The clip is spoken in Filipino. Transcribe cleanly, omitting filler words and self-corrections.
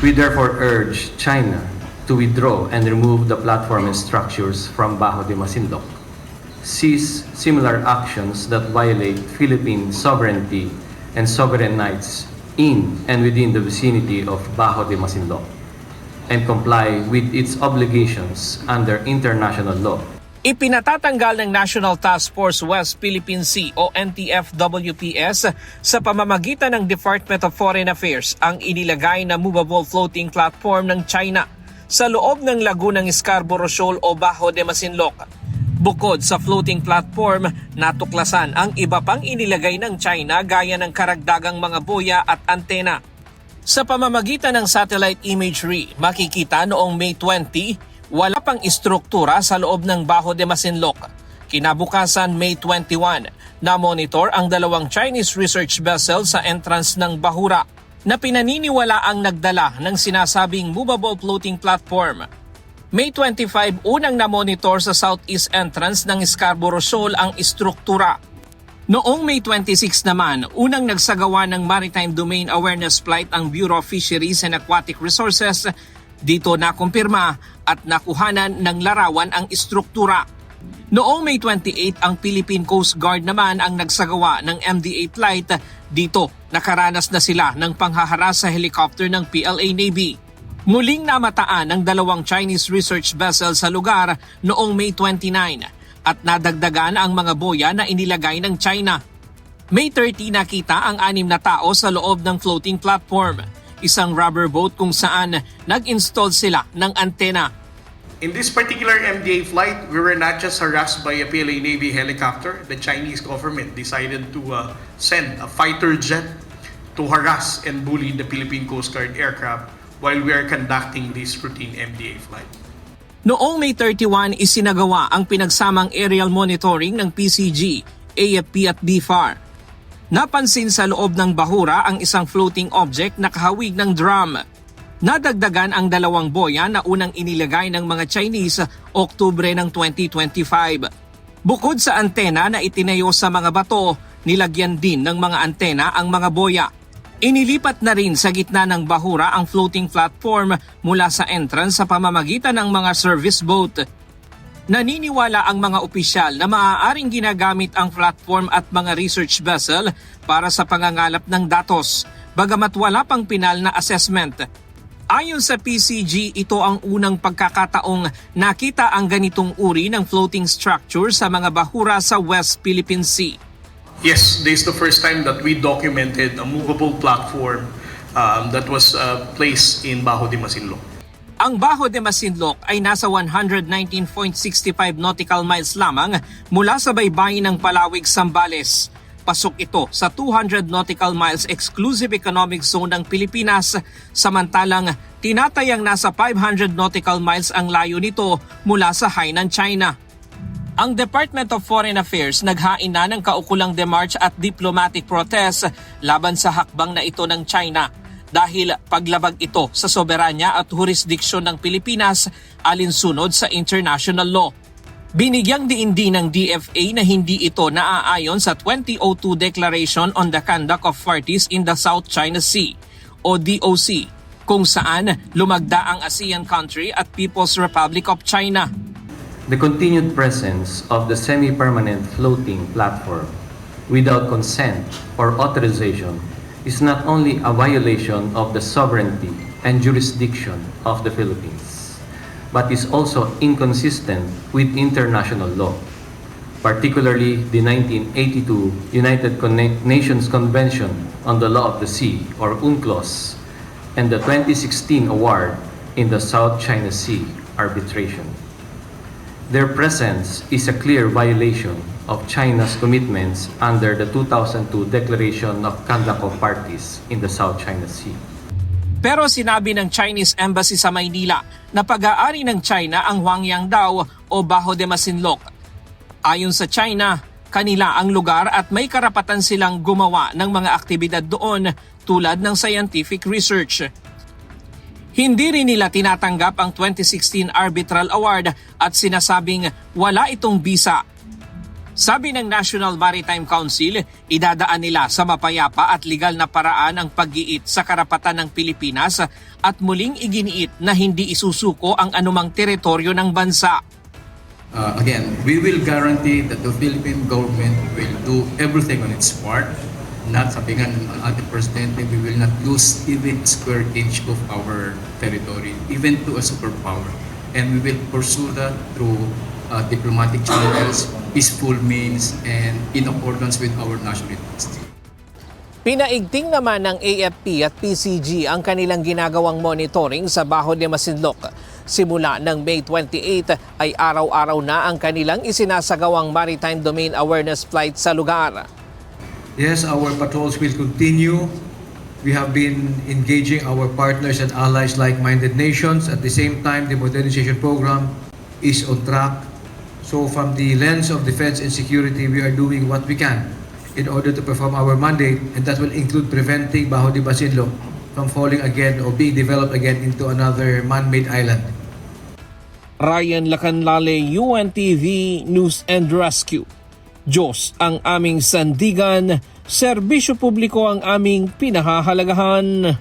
We therefore urge China to withdraw and remove the platform and structures from Bajo de Masinloc, cease similar actions that violate Philippine sovereignty and sovereign rights in and within the vicinity of Bajo de Masinloc, and comply with its obligations under international law. Ipinatatanggal ng National Task Force West Philippine Sea o NTF-WPS sa pamamagitan ng Department of Foreign Affairs ang inilagay na movable floating platform ng China sa loob ng lagunang Scarborough Shoal o Bajo de Masinloc. Bukod sa floating platform, natuklasan ang iba pang inilagay ng China gaya ng karagdagang mga boya at antena. Sa pamamagitan ng satellite imagery, makikita noong May 20, wala pang istruktura sa loob ng Bajo de Masinloc. Kinabukasan May 21, na-monitor ang dalawang Chinese research vessel sa entrance ng Bahura na pinaniniwala ang nagdala ng sinasabing movable floating platform. May 25, unang na-monitor sa southeast entrance ng Scarborough Shoal ang istruktura. Noong May 26 naman, unang nagsagawa ng Maritime Domain Awareness Flight ang Bureau of Fisheries and Aquatic Resources. Dito nakumpirma at nakuhanan ng larawan ang istruktura. Noong May 28, ang Philippine Coast Guard naman ang nagsagawa ng MDA flight. Dito nakaranas na sila ng panghaharas sa helicopter ng PLA Navy. Muling namataan ang dalawang Chinese research vessel sa lugar noong May 29 at nadagdagan ang mga boya na inilagay ng China. May 30 nakita ang 6 na tao sa loob ng floating platform, isang rubber boat kung saan nag-install sila ng antena. In this particular MDA flight, we were not just harassed by a PLA Navy helicopter. The Chinese government decided to send a fighter jet to harass and bully the Philippine Coast Guard aircraft while we are conducting this routine MDA flight. Noong May 31, isinagawa ang pinagsamang aerial monitoring ng PCG, AFP at BFAR. Napansin sa loob ng Bahura ang isang floating object na kahawig ng drum. Nadagdagan ang dalawang boya na unang inilagay ng mga Chinese Oktubre ng 2025. Bukod sa antena na itinayo sa mga bato, nilagyan din ng mga antena ang mga boya. Inilipat na rin sa gitna ng Bahura ang floating platform mula sa entrance sa pamamagitan ng mga service boat. Naniniwala ang mga opisyal na maaaring ginagamit ang platform at mga research vessel para sa pangangalap ng datos, bagamat wala pang pinal na assessment. Ayon sa PCG, ito ang unang pagkakataong nakita ang ganitong uri ng floating structure sa mga bahura sa West Philippine Sea. Yes, this is the first time that we documented a movable platform that was placed in Bajo de Masinloc. Ang Bajo de Masinloc ay nasa 119.65 nautical miles lamang mula sa baybayin ng Palawig, Zambales. Pasok ito sa 200 nautical miles exclusive economic zone ng Pilipinas, samantalang tinatayang nasa 500 nautical miles ang layo nito mula sa Hainan, China. Ang Department of Foreign Affairs naghain na ng kaukulang demarche at diplomatic protest laban sa hakbang na ito ng China dahil paglabag ito sa soberanya at jurisdiksyon ng Pilipinas alinsunod sa international law. Binigyang diin din ng DFA na hindi ito naaayon sa 2002 Declaration on the Conduct of Parties in the South China Sea o DOC, kung saan lumagda ang ASEAN country at People's Republic of China. The continued presence of the semi-permanent floating platform without consent or authorization is not only a violation of the sovereignty and jurisdiction of the Philippines, but is also inconsistent with international law, particularly the 1982 United Nations Convention on the Law of the Sea, or UNCLOS, and the 2016 award in the South China Sea arbitration. Their presence is a clear violation of China's commitments under the 2002 Declaration of Conduct of Parties in the South China Sea. Pero sinabi ng Chinese Embassy sa Maynila na pag-aari ng China ang Huangyang daw o Bajo de Masinloc. Ayon sa China, kanila ang lugar at may karapatan silang gumawa ng mga aktibidad doon tulad ng scientific research. Hindi rin nila tinatanggap ang 2016 Arbitral Award at sinasabing wala itong bisa. Sabi ng National Maritime Council, idadaan nila sa mapayapa at legal na paraan ang pag-iit sa karapatan ng Pilipinas at muling iginiit na hindi isusuko ang anumang teritoryo ng bansa. Again, we will guarantee that the Philippine government will do everything on its part. Not sabi nga ng ating Presidente, we will not lose even square inch of our territory, even to a superpower. And we will pursue that through diplomatic channels, peaceful means, and in accordance with our national interest. Pinaigting naman ng AFP at PCG ang kanilang ginagawang monitoring sa Baho de Masinloc. Simula ng May 28 ay araw-araw na ang kanilang isinasagawang Maritime Domain Awareness Flight sa lugar. Yes, our patrols will continue. We have been engaging our partners and allies like-minded nations. At the same time, the modernization program is on track. So from the lens of defense and security, we are doing what we can in order to perform our mandate, and that will include preventing Baho de Masinloc from falling again or being developed again into another man-made island. Ryan Lacanlale, UNTV News and Rescue. Diyos ang aming sandigan, serbisyo publiko ang aming pinahahalagahan.